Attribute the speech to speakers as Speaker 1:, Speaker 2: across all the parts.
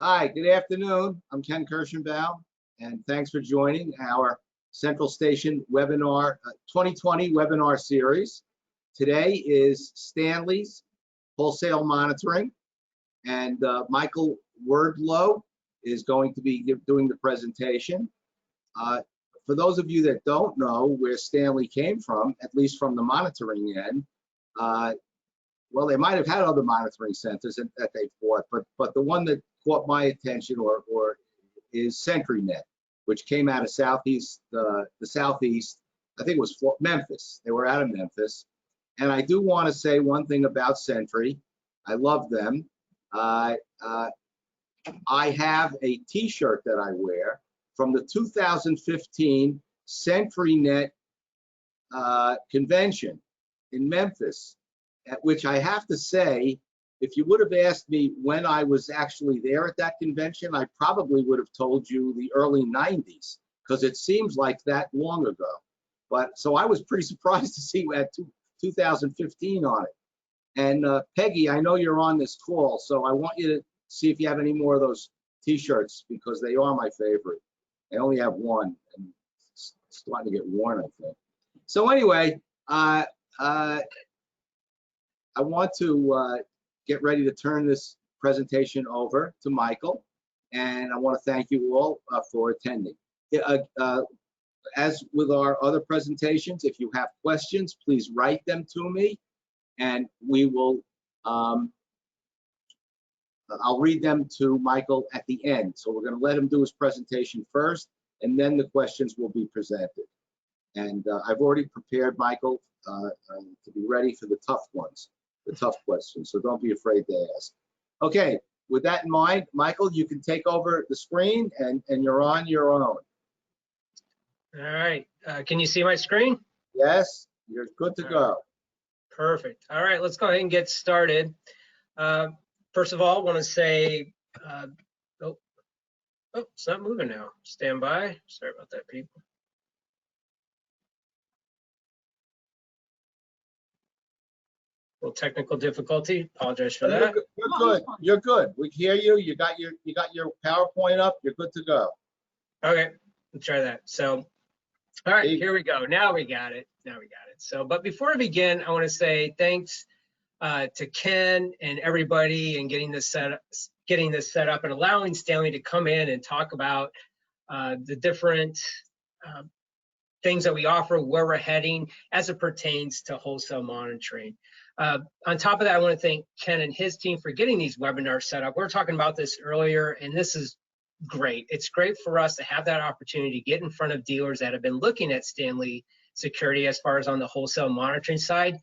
Speaker 1: Hi, good afternoon. I'm Ken Kirschenbaum, and thanks for joining our Central Station webinar 2020 webinar series. Today is Stanley's Wholesale Monitoring, and Michael Wordlow is going to be doing the presentation. For those of you that don't know where Stanley came from, at least from the monitoring end, well, they might have had other monitoring centers that they bought, but the one that caught my attention or is CenturyNet, which came out of the Southeast. I think it was Memphis. They were out of Memphis. And I do want to say one thing about Century. I love them. I have a t-shirt that I wear from the 2015 CenturyNet convention in Memphis, at which I have to say, if you would have asked me when I was actually there at that convention, I probably would have told you the early 90s, because it seems like that long ago. But so I was pretty surprised to see we had 2015 on it. And Peggy, I know you're on this call, so I want you to see if you have any more of those t-shirts, because they are my favorite. I only have one, and it's starting to get worn, I think. So anyway, I want to get ready to turn this presentation over to Michael, and I want to thank you all for attending. As with our other presentations, if you have questions, please write them to me, and we will. I'll read them to Michael at the end. So we're going to let him do his presentation first, and then the questions will be presented. And I've already prepared Michael to be ready for the tough ones. The tough questions, so don't be afraid to ask. Okay, with that in mind, Michael, you can take over the screen, and you're on your own.
Speaker 2: All right, can you see my screen?
Speaker 1: Yes, you're good to go.
Speaker 2: Perfect. All right, let's go ahead and get started. First of all, I want to say, oh, it's not moving now. Stand by. Sorry about that, people. Technical difficulty. Apologize for that.
Speaker 1: You're good. You're good. We hear you. You got your PowerPoint up. You're good to go.
Speaker 2: Okay, let's try that. So, all right, here we go. Now we got it. So, but before I begin, I want to say thanks to Ken and everybody and getting this set up and allowing Stanley to come in and talk about the different things that we offer, where we're heading as it pertains to wholesale monitoring. On top of that, I want to thank Ken and his team for getting these webinars set up. We were talking about this earlier, and this is great. It's great for us to have that opportunity to get in front of dealers that have been looking at Stanley Security as far as on the wholesale monitoring side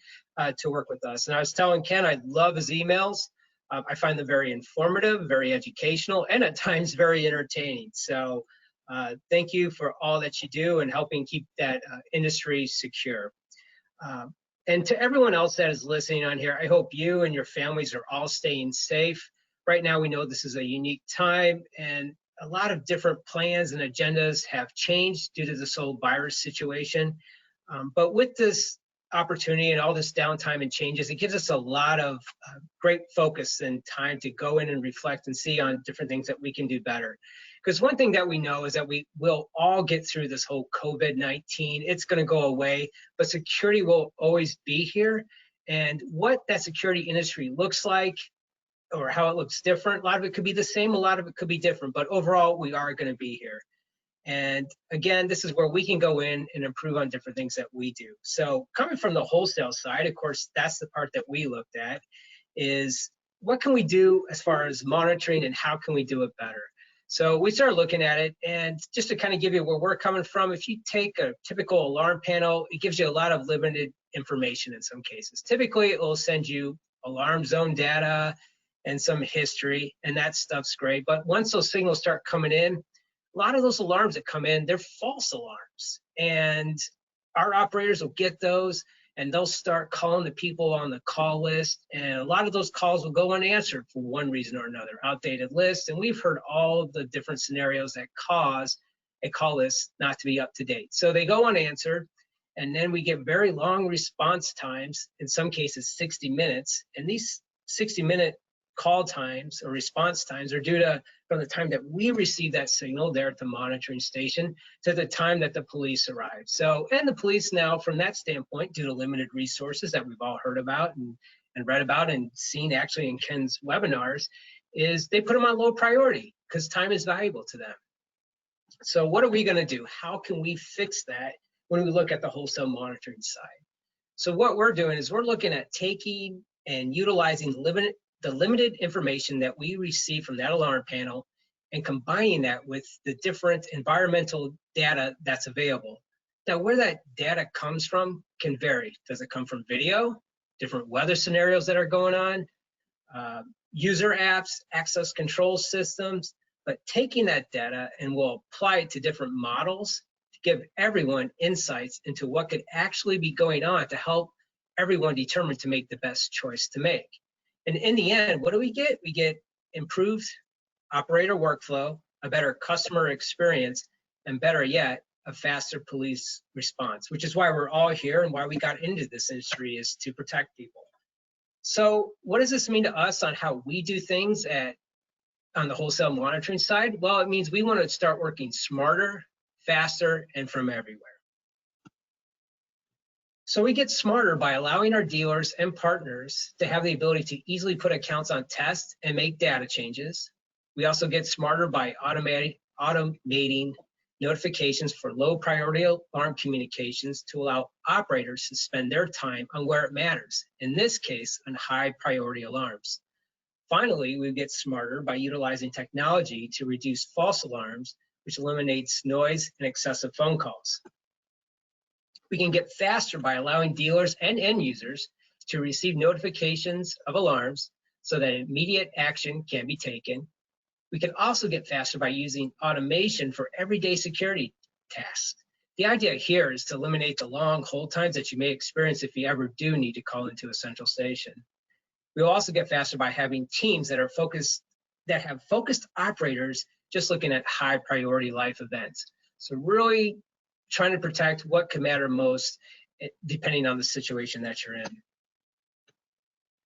Speaker 2: to work with us. And I was telling Ken, I love his emails. I find them very informative, very educational, and at times very entertaining. So thank you for all that you do and helping keep that industry secure. And to everyone else that is listening on here, I hope you and your families are all staying safe. Right now, we know this is a unique time, and a lot of different plans and agendas have changed due to this whole virus situation. But with this opportunity and all this downtime and changes, it gives us a lot of great focus and time to go in and reflect and see on different things that we can do better. Because one thing that we know is that we will all get through this whole COVID-19. It's going to go away, but security will always be here. And what that security industry looks like or how it looks different, a lot of it could be the same, a lot of it could be different, but overall, we are going to be here. And again, this is where we can go in and improve on different things that we do. So coming from the wholesale side, of course, that's the part that we looked at, is what can we do as far as monitoring and how can we do it better? So we started looking at it, and just to kind of give you where we're coming from, if you take a typical alarm panel, it gives you a lot of limited information in some cases. Typically, it will send you alarm zone data and some history, and that stuff's great. But once those signals start coming in, a lot of those alarms that come in, they're false alarms. And our operators will get those, and they'll start calling the people on the call list. And a lot of those calls will go unanswered for one reason or another, outdated lists. And we've heard all of the different scenarios that cause a call list not to be up to date. So they go unanswered, and then we get very long response times, in some cases 60 minutes. And these 60-minute call times or response times are due to from the time that we receive that signal there at the monitoring station to the time that the police arrive. So, and the police now, from that standpoint, due to limited resources that we've all heard about and read about and seen actually in Ken's webinars, is they put them on low priority because time is valuable to them. So what are we going to do? How can we fix that when we look at the wholesale monitoring side? So what we're doing is we're looking at taking and utilizing the limited information that we receive from that alarm panel and combining that with the different environmental data that's available. Now, where that data comes from can vary. Does it come from video, different weather scenarios that are going on, user apps, access control systems? But taking that data and we'll apply it to different models to give everyone insights into what could actually be going on to help everyone determine to make the best choice to make. And in the end, what do we get? We get improved operator workflow, a better customer experience, and better yet, a faster police response, which is why we're all here and why we got into this industry, is to protect people. So what does this mean to us on how we do things on the wholesale monitoring side? Well, it means we want to start working smarter, faster, and from everywhere. So we get smarter by allowing our dealers and partners to have the ability to easily put accounts on test and make data changes. We also get smarter by automating notifications for low priority alarm communications to allow operators to spend their time on where it matters, in this case, on high priority alarms. Finally, we get smarter by utilizing technology to reduce false alarms, which eliminates noise and excessive phone calls. We can get faster by allowing dealers and end users to receive notifications of alarms so that immediate action can be taken. We can also get faster by using automation for everyday security tasks. The idea here is to eliminate the long hold times that you may experience if you ever do need to call into a central station. We'll also get faster by having teams that have focused operators just looking at high priority life events. So really trying to protect what can matter most depending on the situation that you're in.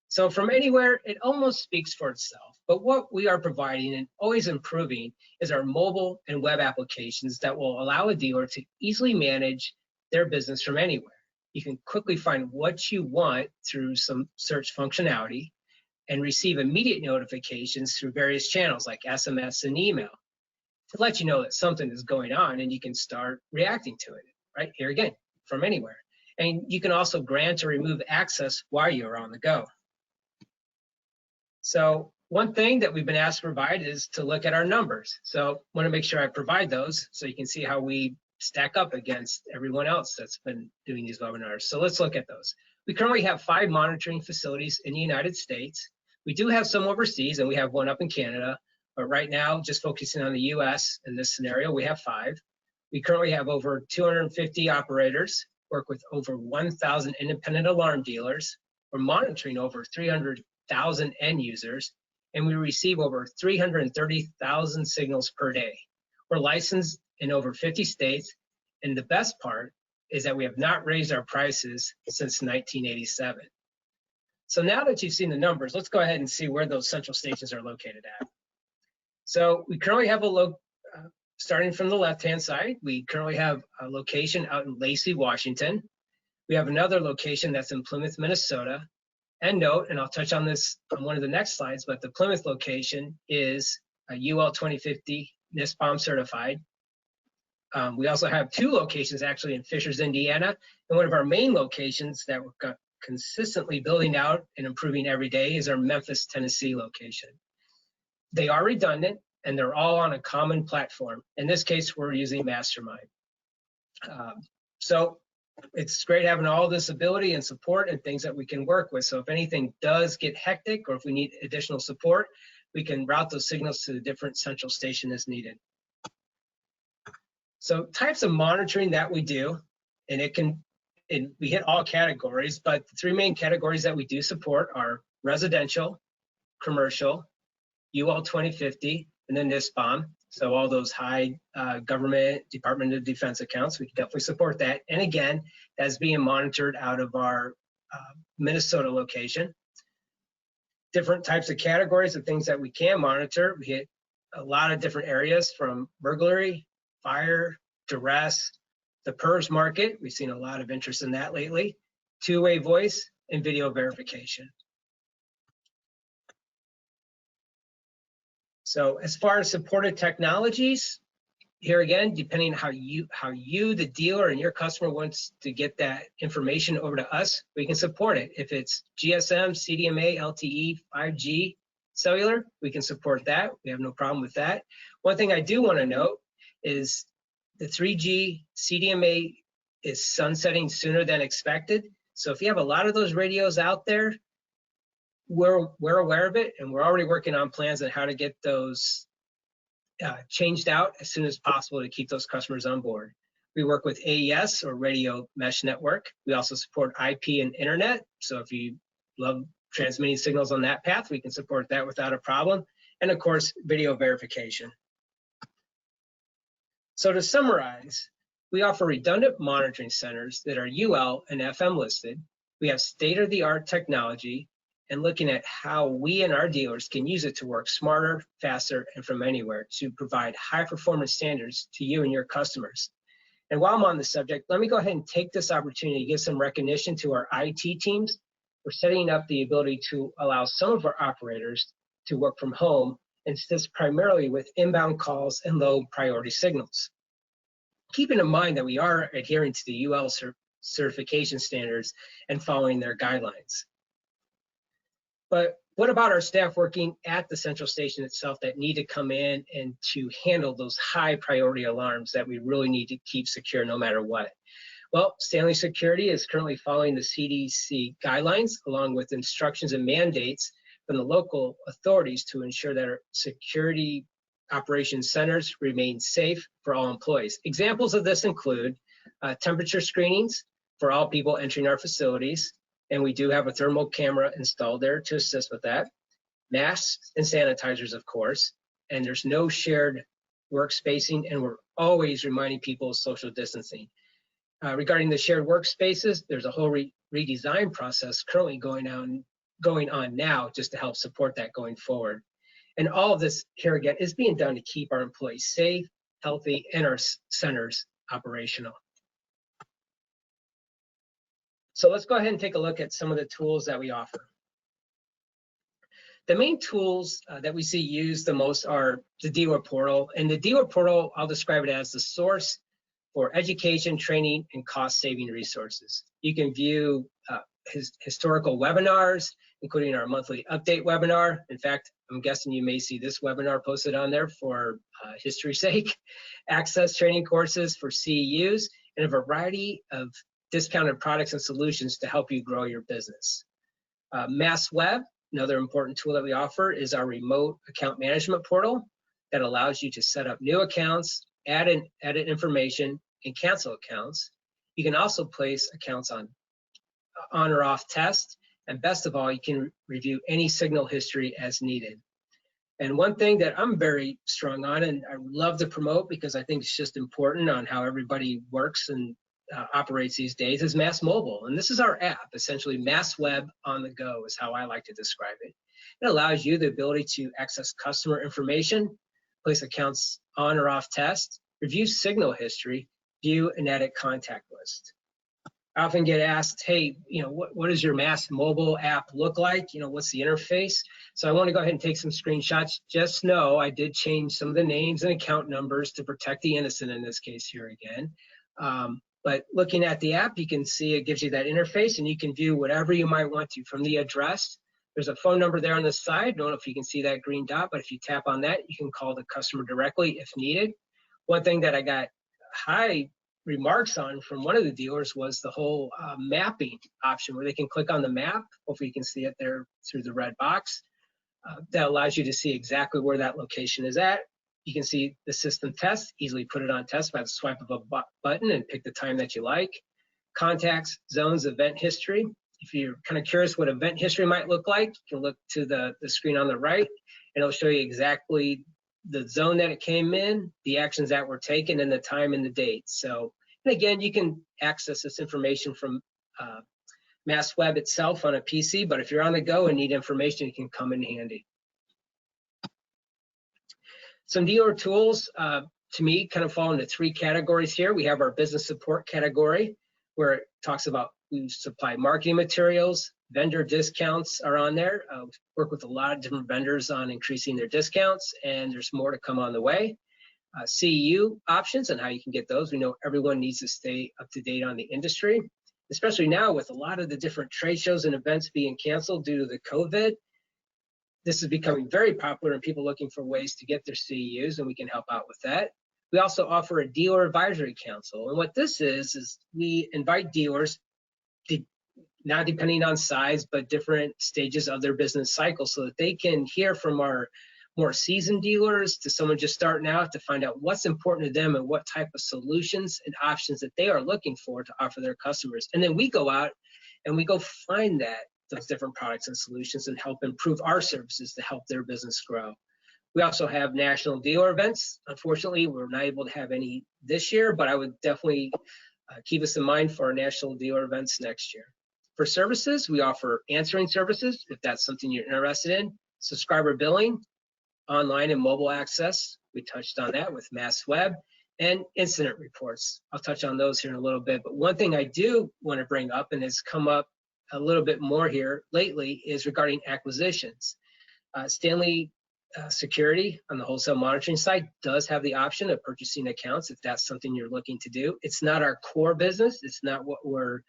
Speaker 2: So from anywhere, it almost speaks for itself. But what we are providing and always improving is our mobile and web applications that will allow a dealer to easily manage their business from anywhere. You can quickly find what you want through some search functionality and receive immediate notifications through various channels like SMS and email to let you know that something is going on and you can start reacting to it, right? Here again, from anywhere. And you can also grant or remove access while you're on the go. So one thing that we've been asked to provide is to look at our numbers. So I want to make sure I provide those so you can see how we stack up against everyone else that's been doing these webinars. So let's look at those. We currently have 5 monitoring facilities in the United States. We do have some overseas, and we have one up in Canada. But right now, just focusing on the US in this scenario, we have 5. We currently have over 250 operators, work with over 1,000 independent alarm dealers. We're monitoring over 300,000 end users, and we receive over 330,000 signals per day. We're licensed in over 50 states, and the best part is that we have not raised our prices since 1987. So now that you've seen the numbers, let's go ahead and see where those central stations are located at. So we currently have starting from the left-hand side, we currently have a location out in Lacey, Washington. We have another location that's in Plymouth, Minnesota. And note, and I'll touch on this on one of the next slides, but the Plymouth location is a UL 2050 MASmobile certified. We also have 2 locations actually in Fishers, Indiana, and one of our main locations that we're consistently building out and improving every day is our Memphis, Tennessee location. They are redundant and they're all on a common platform. In this case, we're using MASmobile. So it's great having all this ability and support and things that we can work with. So if anything does get hectic or if we need additional support, we can route those signals to the different central station as needed. So types of monitoring that we do, and we hit all categories, but the 3 main categories that we do support are residential, commercial, UL 2050, and then MASmobile. So all those high government, Department of Defense accounts, we can definitely support that. And again, that's being monitored out of our Minnesota location. different types of categories of things that we can monitor. We hit a lot of different areas from burglary, fire, duress, the PERS market. We've seen a lot of interest in that lately, two-way voice, and video verification. So as far as supported technologies, here again, depending on how you, the dealer, and your customer wants to get that information over to us, we can support it. If it's GSM, CDMA, LTE, 5G, cellular, we can support that. We have no problem with that. One thing I do want to note is the 3G CDMA is sunsetting sooner than expected. So if you have a lot of those radios out there, we're aware of it, and we're already working on plans on how to get those changed out as soon as possible to keep those customers on board. We work with AES, or Radio Mesh Network. We also support IP and internet. So if you love transmitting signals on that path, we can support that without a problem. And of course, video verification. So to summarize, we offer redundant monitoring centers that are UL and FM listed. We have state-of-the-art technology, and looking at how we and our dealers can use it to work smarter, faster, and from anywhere to provide high performance standards to you and your customers. And while I'm on the subject, let me go ahead and take this opportunity to give some recognition to our IT teams for setting up the ability to allow some of our operators to work from home and assist primarily with inbound calls and low priority signals. Keeping in mind that we are adhering to the UL certification standards and following their guidelines. But what about our staff working at the central station itself that need to come in and to handle those high priority alarms that we really need to keep secure no matter what? Well, Stanley Security is currently following the CDC guidelines along with instructions and mandates from the local authorities to ensure that our security operations centers remain safe for all employees. Examples of this include temperature screenings for all people entering our facilities, and we do have a thermal camera installed there to assist with that. Masks and sanitizers, of course, and there's no shared workspacing, and we're always reminding people of social distancing. Regarding the shared workspaces, there's a whole redesign process currently going on now just to help support that going forward. And all of this here again is being done to keep our employees safe, healthy, and our centers operational. So let's go ahead and take a look at some of the tools that we offer. The main tools that we see used the most are the dealer portal. And the dealer portal, I'll describe it as the source for education, training, and cost-saving resources. You can view historical webinars, including our monthly update webinar. In fact, I'm guessing you may see this webinar posted on there for history's sake. Access training courses for CEUs, and a variety of discounted products and solutions to help you grow your business. MASweb, another important tool that we offer, is our remote account management portal that allows you to set up new accounts, add and edit information, and cancel accounts. You can also place accounts on or off test, and best of all, you can review any signal history as needed. And one thing that I'm very strong on, and I love to promote because I think it's just important on how everybody works and operates these days, is MASmobile. And this is our app, essentially MASweb on the go is how I like to describe it. It allows you the ability to access customer information, place accounts on or off test, review signal history, view and edit contact list. I often get asked, hey, what does your MASmobile app look like? What's the interface? So I want to go ahead and take some screenshots. Just know I did change some of the names and account numbers to protect the innocent in this case here again. But looking at the app, you can see it gives you that interface, and you can view whatever you might want to from the address. There's a phone number there on the side. I don't know if you can see that green dot, but if you tap on that, you can call the customer directly if needed. One thing that I got high remarks on from one of the dealers was the whole mapping option where they can click on the map. Hopefully you can see it there through the red box. That allows you to see exactly where that location is at. You can see the system test, easily put it on test by the swipe of a button and pick the time that you like. Contacts, zones, event history. If you're kind of curious what event history might look like, you can look to the screen on the right, and it'll show you exactly the zone that it came in, the actions that were taken, and the time and the date. So, and again, you can access this information from MASweb itself on a PC, but if you're on the go and need information, it can come in handy. Some dealer tools, to me, kind of fall into 3 categories here. We have our business support category, where it talks about we supply marketing materials, vendor discounts are on there. Work with a lot of different vendors on increasing their discounts, and there's more to come on the way. CEU options and how you can get those. We know everyone needs to stay up to date on the industry, especially now with a lot of the different trade shows and events being canceled due to the COVID. This is becoming very popular and people looking for ways to get their CEUs, and we can help out with that. We also offer a dealer advisory council. And what this is we invite dealers, not depending on size, but different stages of their business cycle, so that they can hear from our more seasoned dealers to someone just starting out to find out what's important to them and what type of solutions and options that they are looking for to offer their customers. And then we go out and we go find those different products and solutions and help improve our services to help their business grow. We also have national dealer events. Unfortunately, we're not able to have any this year, but I would definitely keep us in mind for our national dealer events next year. For services, we offer answering services, if that's something you're interested in, subscriber billing, online and mobile access. We touched on that with MASweb, and incident reports. I'll touch on those here in a little bit. But one thing I do want to bring up, and has come up a little bit more here lately, is regarding acquisitions. Stanley Security on the wholesale monitoring side does have the option of purchasing accounts if that's something you're looking to do. It's not our core business. It's not what we're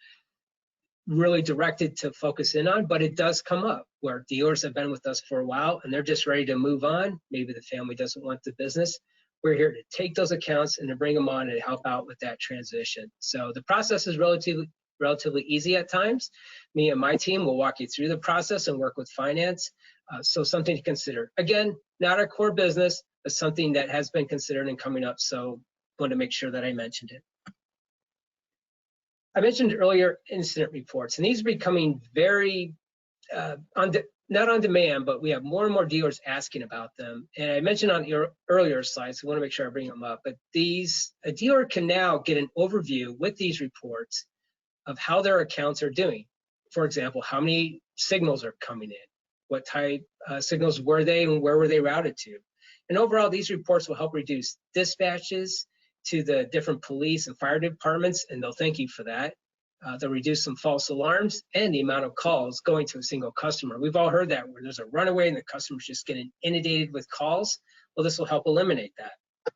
Speaker 2: really directed to focus in on, but it does come up where dealers have been with us for a while and they're just ready to move on. Maybe the family doesn't want the business. We're here to take those accounts and to bring them on and help out with that transition. So the process is relatively easy at times. Me and my team will walk you through the process and work with finance. So something to consider. Again, not our core business, but something that has been considered and coming up. So I wanted to make sure that I mentioned it. I mentioned earlier incident reports, and these are becoming very, not on demand, but we have more and more dealers asking about them. And I mentioned on your earlier slides, so I want to make sure I bring them up, but a dealer can now get an overview with these reports of how their accounts are doing. For example, how many signals are coming in, what type signals were they and where were they routed to. And overall, these reports will help reduce dispatches to the different police and fire departments, and they'll thank you for that. They'll reduce some false alarms and the amount of calls going to a single customer. We've all heard that where there's a runaway and the customer's just getting inundated with calls. Well, this will help eliminate that. I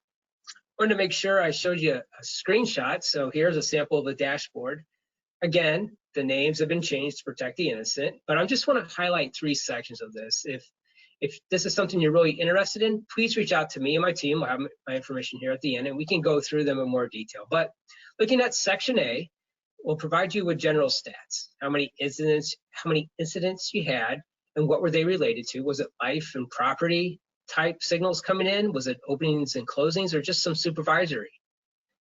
Speaker 2: wanted to make sure I showed you a screenshot. So here's a sample of the dashboard. Again, the names have been changed to protect the innocent, but I just want to highlight 3 sections of this. If this is something you're really interested in, please reach out to me and my team. I'll have my information here at the end, and we can go through them in more detail. But looking at section A, we'll provide you with general stats. How many incidents you had, and what were they related to? Was it life and property type signals coming in? Was it openings and closings, or just some supervisory?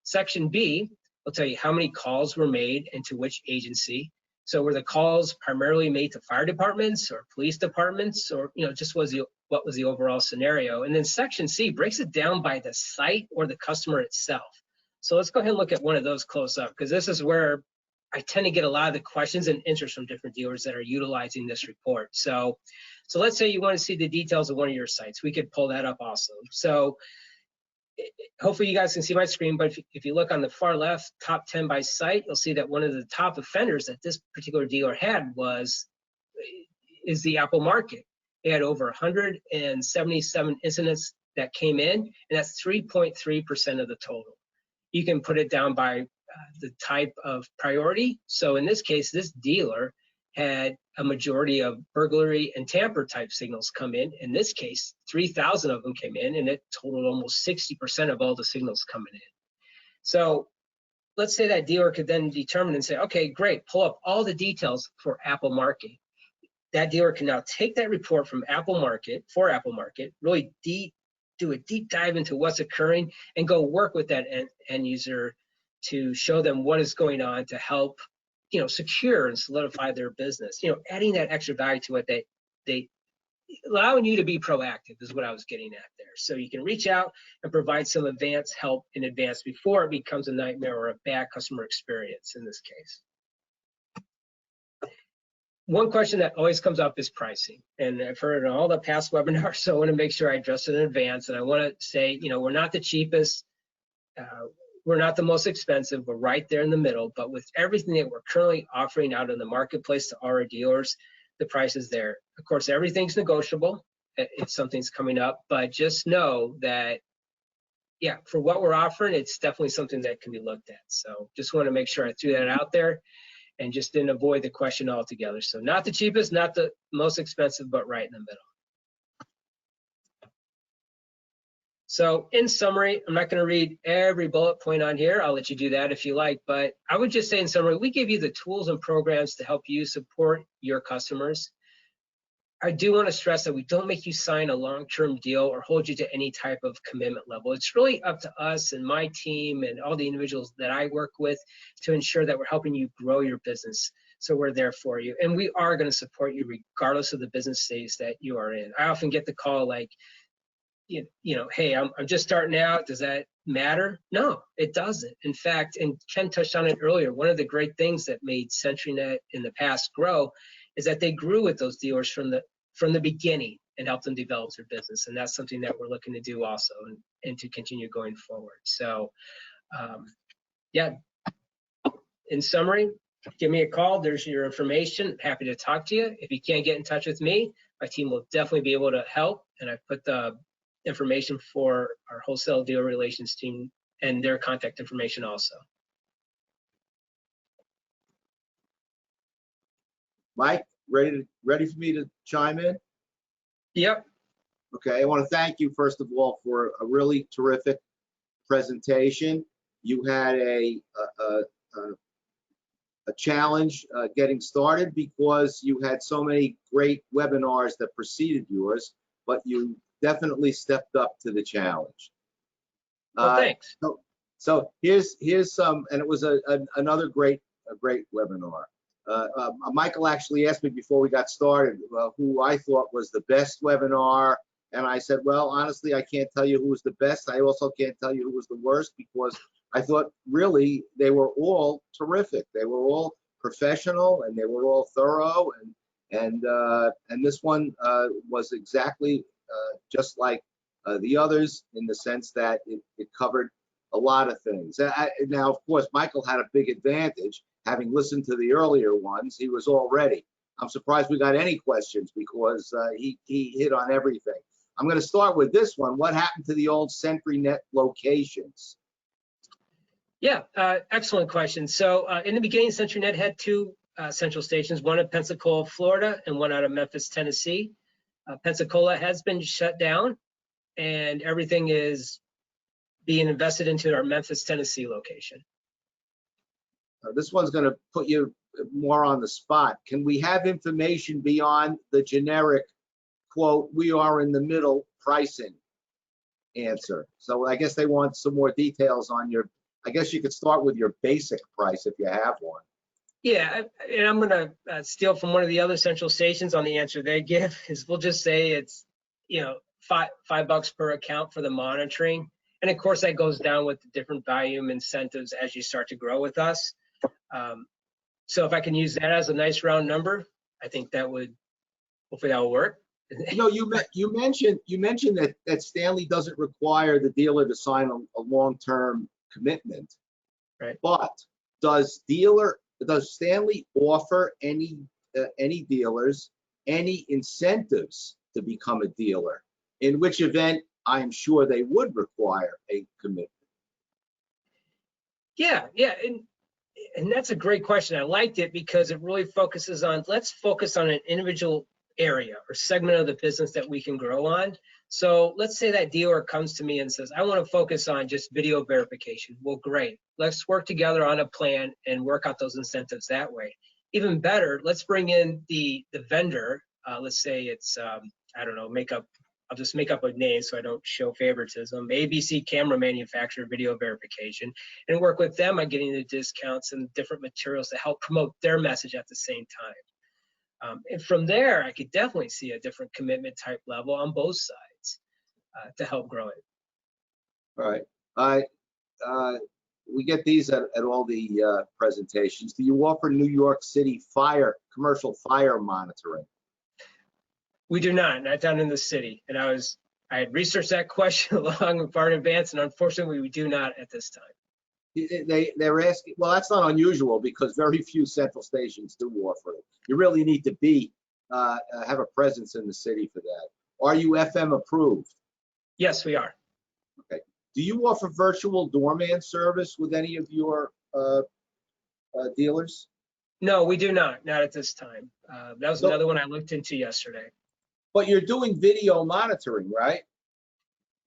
Speaker 2: Section B will tell you how many calls were made and to which agency. So were the calls primarily made to fire departments or police departments, or just what was the overall scenario? And then section C breaks it down by the site or the customer itself. So let's go ahead and look at one of those close up, because this is where I tend to get a lot of the questions and interest from different dealers that are utilizing this report. So let's say you want to see the details of one of your sites. We could pull that up also. So hopefully you guys can see my screen, but if you look on the far left, top 10 by site, you'll see that one of the top offenders that this particular dealer had is the Apple market. They had over 177 incidents that came in, and that's 3.3% of the total. You can put it down by the type of priority. So in this case, this dealer had a majority of burglary and tamper type signals come in. In this case, 3,000 of them came in, and it totaled almost 60% of all the signals coming in. So let's say that dealer could then determine and say, okay, great, pull up all the details for Apple Market. That dealer can now take that report from Apple Market, really do a deep dive into what's occurring and go work with that end user to show them what is going on to help secure and solidify their business. Adding that extra value to it, they allowing you to be proactive is what I was getting at there. So you can reach out and provide some advanced help in advance before it becomes a nightmare or a bad customer experience in this case. one question that always comes up is pricing. And I've heard it in all the past webinars, so I want to make sure I address it in advance. And I want to say, we're not the cheapest. We're not the most expensive. We're right there in the middle. But with everything that we're currently offering out in the marketplace to our dealers, the price is there. Of course, everything's negotiable if something's coming up. But just know that, yeah, for what we're offering, it's definitely something that can be looked at. So just want to make sure I threw that out there and just didn't avoid the question altogether. So not the cheapest, not the most expensive, but right in the middle. So in summary, I'm not going to read every bullet point on here. I'll let you do that if you like, but I would just say in summary, we give you the tools and programs to help you support your customers. I do want to stress that we don't make you sign a long-term deal or hold you to any type of commitment level. It's really up to us and my team and all the individuals that I work with to ensure that we're helping you grow your business. So we're there for you. And we are going to support you regardless of the business stage that you are in. I often get the call like, hey, I'm just starting out. Does that matter? No, it doesn't. In fact, and Ken touched on it earlier, one of the great things that made CenturyNet in the past grow is that they grew with those dealers from the beginning and helped them develop their business. And that's something that we're looking to do also and to continue going forward. So yeah, in summary, give me a call. There's your information. Happy to talk to you. If you can't get in touch with me, my team will definitely be able to help. And I put the information for our wholesale dealer relations team and their contact information also.
Speaker 1: Mike, ready for me to chime in?
Speaker 2: Yep.
Speaker 1: Okay, I want to thank you first of all for a really terrific presentation. You had a challenge getting started because you had so many great webinars that preceded yours, but you definitely stepped up to the challenge.
Speaker 2: Well, thanks.
Speaker 1: So here's some, and it was another great webinar. Michael actually asked me before we got started who I thought was the best webinar, and I said, well, honestly, I can't tell you who was the best. I also can't tell you who was the worst because I thought really they were all terrific. They were all professional and they were all thorough, and this one was exactly just like the others in the sense that it covered a lot of things. Now, of course, Michael had a big advantage. Having listened to the earlier ones, he was all ready. I'm surprised we got any questions because he hit on everything. I'm going to start with this one. What happened to the old CenturyNet locations?
Speaker 2: Yeah, excellent question. So in the beginning, CenturyNet had two central stations, one in Pensacola, Florida, and one out of Memphis, Tennessee. Pensacola has been shut down, and everything is being invested into our Memphis, Tennessee location.
Speaker 1: This one's going to put you more on the spot. Can we have information beyond the generic, quote, we are in the middle pricing answer? So I guess they want some more details on your, I guess you could start with your basic price if you have one.
Speaker 2: Yeah, and I'm going to steal from one of the other central stations on the answer they give is we'll just say it's, $5 per account for the monitoring. And of course, that goes down with the different volume incentives as you start to grow with us. So if I can use that as a nice round number, I think that would, hopefully that will work.
Speaker 1: You mentioned that Stanley doesn't require the dealer to sign a long-term commitment.
Speaker 2: Right.
Speaker 1: But does Stanley offer any dealers any incentives to become a dealer? In which event, I'm sure they would require a commitment.
Speaker 2: Yeah, and that's a great question. I liked it because it really focuses on, let's focus on an individual area or segment of the business that we can grow on. So let's say that dealer comes to me and says, I want to focus on just video verification. Well, great. Let's work together on a plan and work out those incentives that way. Even better, let's bring in the vendor. Let's say it's, I don't know, I'll just make up a name so I don't show favoritism, ABC camera manufacturer video verification, and work with them on getting the discounts and different materials to help promote their message at the same time. And from there, I could definitely see a different commitment type level on both sides to help grow it.
Speaker 1: All right. we get these at all the presentations. Do you offer New York City commercial fire monitoring?
Speaker 2: We do not down in the city. And I had researched that question long far in advance, and unfortunately, we do not at this time.
Speaker 1: They're asking, well, that's not unusual because very few central stations do offer it. You really need to have a presence in the city for that. Are you FM approved?
Speaker 2: Yes, we are.
Speaker 1: Okay. Do you offer virtual doorman service with any of your dealers?
Speaker 2: No, we do not at this time. That was another one I looked into yesterday.
Speaker 1: But you're doing video monitoring, right?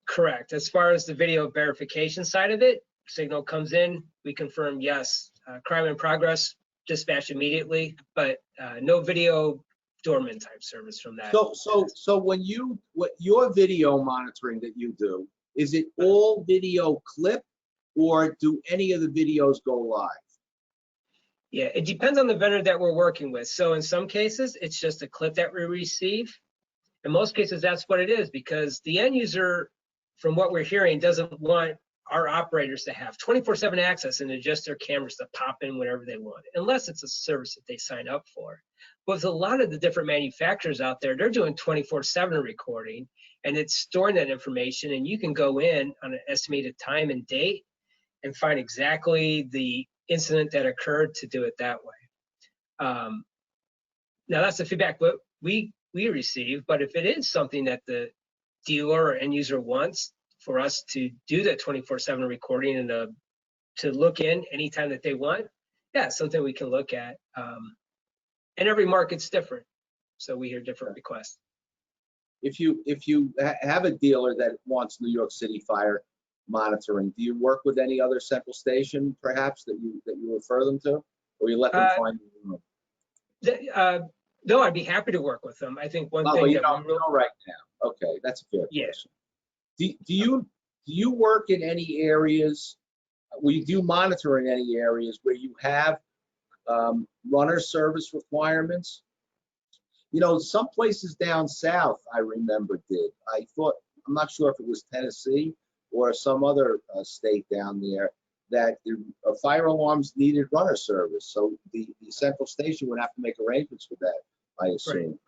Speaker 2: Correct. As far as the video verification side of it, signal comes in, we confirm yes, crime in progress, dispatch immediately, but no video doorman type service from that.
Speaker 1: So when what your video monitoring that you do, is it all video clip or do any of the videos go live?
Speaker 2: Yeah, it depends on the vendor that we're working with. So in some cases, it's just a clip that we receive. In most cases, that's what it is, because the end user, from what we're hearing, doesn't want our operators to have 24/7 access and adjust their cameras to pop in whenever they want, unless it's a service that they sign up for. But with a lot of the different manufacturers out there, they're doing 24/7 recording, and it's storing that information, and you can go in on an estimated time and date and find exactly the incident that occurred to do it that way. Now that's the feedback we receive, but if it is something that the dealer or end user wants for us to do that 24/7 recording and to look in anytime that they want, yeah, it's something we can look at. And every market's different, so we hear different requests.
Speaker 1: If you have a dealer that wants New York City fire monitoring, do you work with any other central station perhaps that you refer them to, or you let them find their own?
Speaker 2: No, I'd be happy to work with them. I think one thing
Speaker 1: But you
Speaker 2: that
Speaker 1: don't right now. Okay, that's a fair question. Do you work in any areas? Do you monitor in any areas where you have runner service requirements? You know, some places down south, I remember did. I'm not sure if it was Tennessee or some other state down there, that the fire alarms needed runner service. So the central station would have to make arrangements for that, I assume. Right.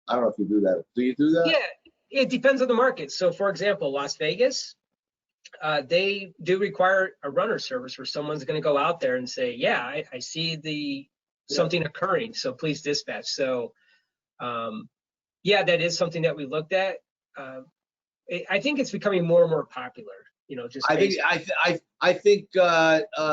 Speaker 1: I don't know if you do that. Do you do that?
Speaker 2: Yeah, it depends on the market. So for example, Las Vegas, they do require a runner service where someone's going to go out there and say, yeah, I see something occurring, so please dispatch. So yeah, that is something that we looked at. I think it's becoming more and more popular. You know, just
Speaker 1: I think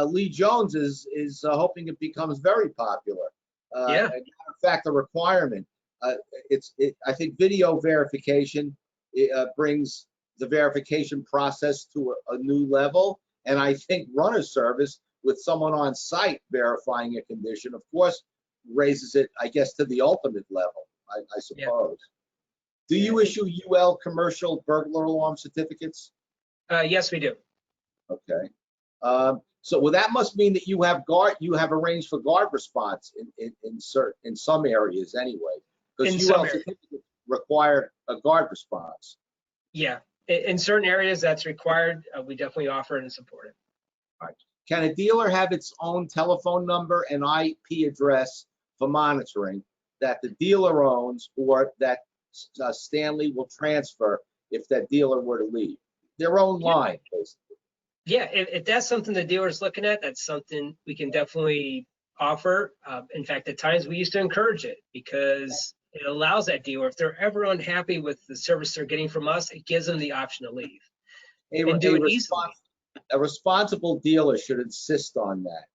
Speaker 1: Lee Jones is hoping it becomes very popular.
Speaker 2: Yeah.
Speaker 1: In fact, a requirement. I think video verification brings the verification process to a new level, and I think runner service with someone on site verifying a condition, of course, raises it, I guess, to the ultimate level. I suppose. Yeah. Do you issue UL commercial burglar alarm certificates?
Speaker 2: Yes, we do.
Speaker 1: Okay. So that must mean that you have arranged for guard response in some areas anyway, because UL certificates require a guard response.
Speaker 2: Yeah, in certain areas that's required. We definitely offer it and support it.
Speaker 1: All right. Can a dealer have its own telephone number and IP address for monitoring that the dealer owns, or that Stanley will transfer if that dealer were to leave? Their own line, basically.
Speaker 2: Yeah, if that's something the dealer's looking at, that's something we can definitely offer. In fact, at times we used to encourage it, because it allows that dealer, if they're ever unhappy with the service they're getting from us, it gives them the option to leave and do it easily.
Speaker 1: A responsible dealer should insist on that,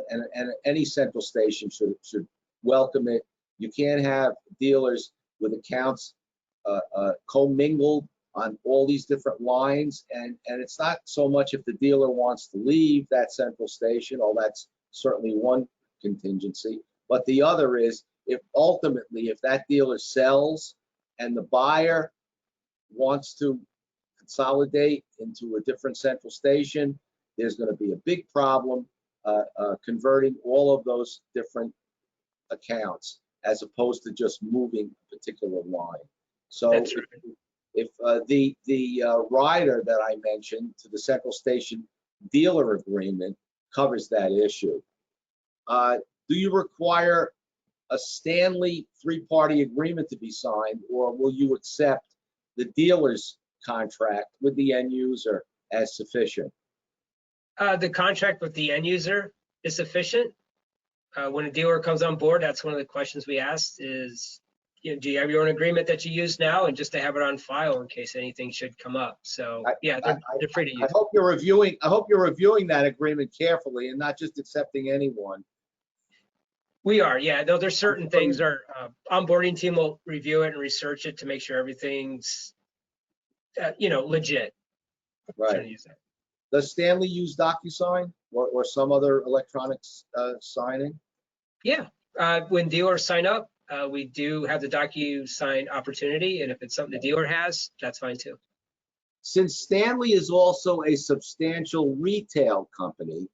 Speaker 1: and any central station should welcome it. You can't have dealers with accounts commingled on all these different lines, and it's not so much if the dealer wants to leave that central station, or that's certainly one contingency, but the other is if that dealer sells and the buyer wants to consolidate into a different central station, there's going to be a big problem converting all of those different accounts, as opposed to just moving a particular line. So if the rider that I mentioned to the central station dealer agreement covers that issue. Do you require a Stanley three-party agreement to be signed, or will you accept the dealer's contract with the end user as sufficient?
Speaker 2: The contract with the end user is sufficient. When a dealer comes on board, that's one of the questions we asked is, do you have your own agreement that you use now, and just to have it on file in case anything should come up. So yeah, they're free to use.
Speaker 1: I hope you're reviewing that agreement carefully and not just accepting anyone.
Speaker 2: We are, yeah. Though there's certain things our onboarding team will review it and research it to make sure everything's, legit.
Speaker 1: Right. Does Stanley use DocuSign or some other electronic signing?
Speaker 2: Yeah. When dealers sign up, we do have the DocuSign opportunity, and if it's something the dealer has, that's fine too.
Speaker 1: Since Stanley is also a substantial retail company,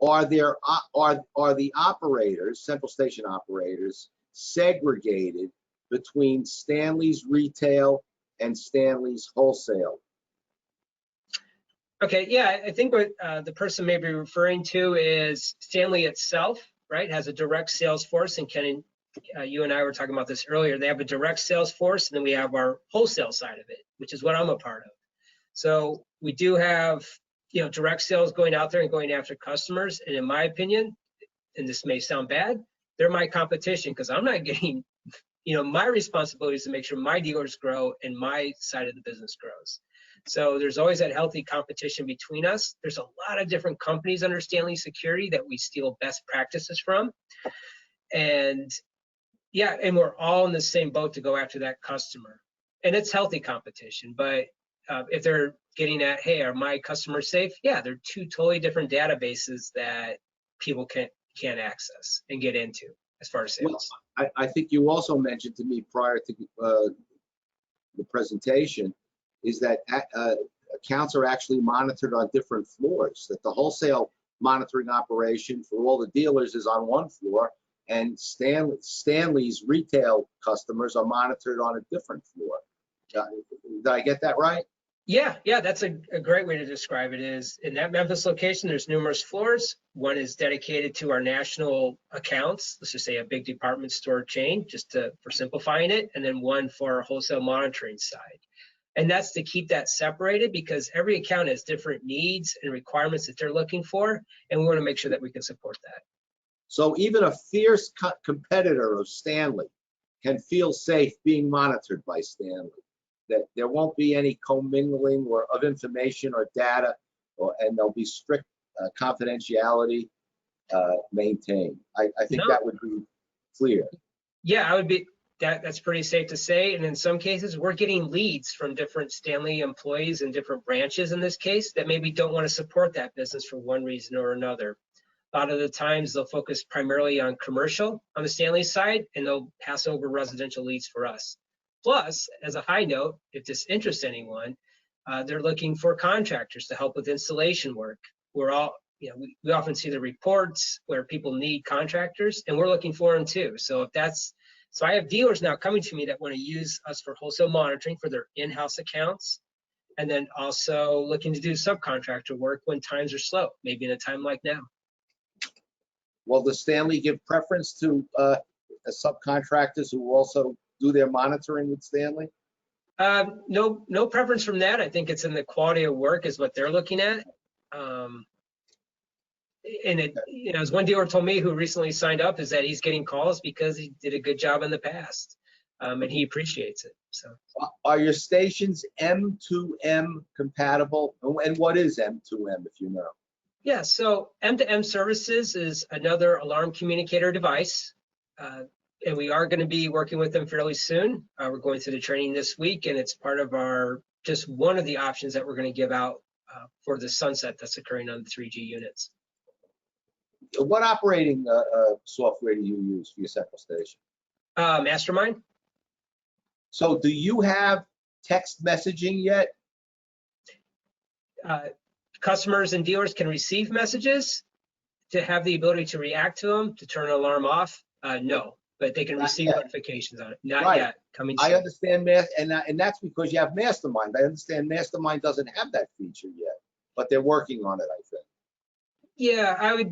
Speaker 1: are the operators, central station operators, segregated between Stanley's retail and Stanley's wholesale?
Speaker 2: Okay, yeah, I think what the person may be referring to is Stanley itself, right, has a direct sales force, and Ken, you and I were talking about this earlier. They have a direct sales force, and then we have our wholesale side of it, which is what I'm a part of. So we do have, direct sales going out there and going after customers. And in my opinion, and this may sound bad, they're my competition because I'm not getting, my responsibility is to make sure my dealers grow and my side of the business grows. So there's always that healthy competition between us. There's a lot of different companies under Stanley Security that we steal best practices from. And yeah, and we're all in the same boat to go after that customer. And it's healthy competition, but if they're getting at, hey, are my customers safe? Yeah, they're two totally different databases that people can't access and get into as far as sales.
Speaker 1: Well, I think you also mentioned to me prior to the presentation is that accounts are actually monitored on different floors, that the wholesale monitoring operation for all the dealers is on one floor, and Stanley's retail customers are monitored on a different floor. Did I get that right?
Speaker 2: Yeah, that's a great way to describe it. Is in that Memphis location, there's numerous floors. One is dedicated to our national accounts, let's just say a big department store chain, for simplifying it, and then one for our wholesale monitoring side. And that's to keep that separated because every account has different needs and requirements that they're looking for, and we want to make sure that we can support that.
Speaker 1: So even a fierce competitor of Stanley can feel safe being monitored by Stanley, that there won't be any commingling of information or data, and there'll be strict confidentiality maintained. I think that would be clear.
Speaker 2: Yeah, I would be. That's pretty safe to say. And in some cases, we're getting leads from different Stanley employees in different branches in this case that maybe don't want to support that business for one reason or another. A lot of the times they'll focus primarily on commercial on the Stanley side, and they'll pass over residential leads for us. Plus, as a high note, if this interests anyone, they're looking for contractors to help with installation work. We're all, we often see the reports where people need contractors, and we're looking for them too. So I have dealers now coming to me that want to use us for wholesale monitoring for their in-house accounts, and then also looking to do subcontractor work when times are slow, maybe in a time like now.
Speaker 1: Well, does Stanley give preference to subcontractors who also do their monitoring with Stanley?
Speaker 2: No preference from that. I think it's in the quality of work is what they're looking at. And as one dealer told me who recently signed up, is that he's getting calls because he did a good job in the past, and he appreciates it. So,
Speaker 1: are your stations M2M compatible? And what is M2M, if you know?
Speaker 2: Yeah, so M2M services is another alarm communicator device, and we are going to be working with them fairly soon. We're going through the training this week, and it's part of just one of the options that we're going to give out for the sunset that's occurring on the 3G units.
Speaker 1: What operating software do you use for your central station?
Speaker 2: Mastermind.
Speaker 1: So do you have text messaging yet?
Speaker 2: Customers and dealers can receive messages. To have the ability to react to them, to turn an alarm off, no, but they can receive notifications on it. Not yet. Coming soon.
Speaker 1: I understand and that's because you have Mastermind. I understand Mastermind doesn't have that feature yet, but they're working on it, I think.
Speaker 2: Yeah,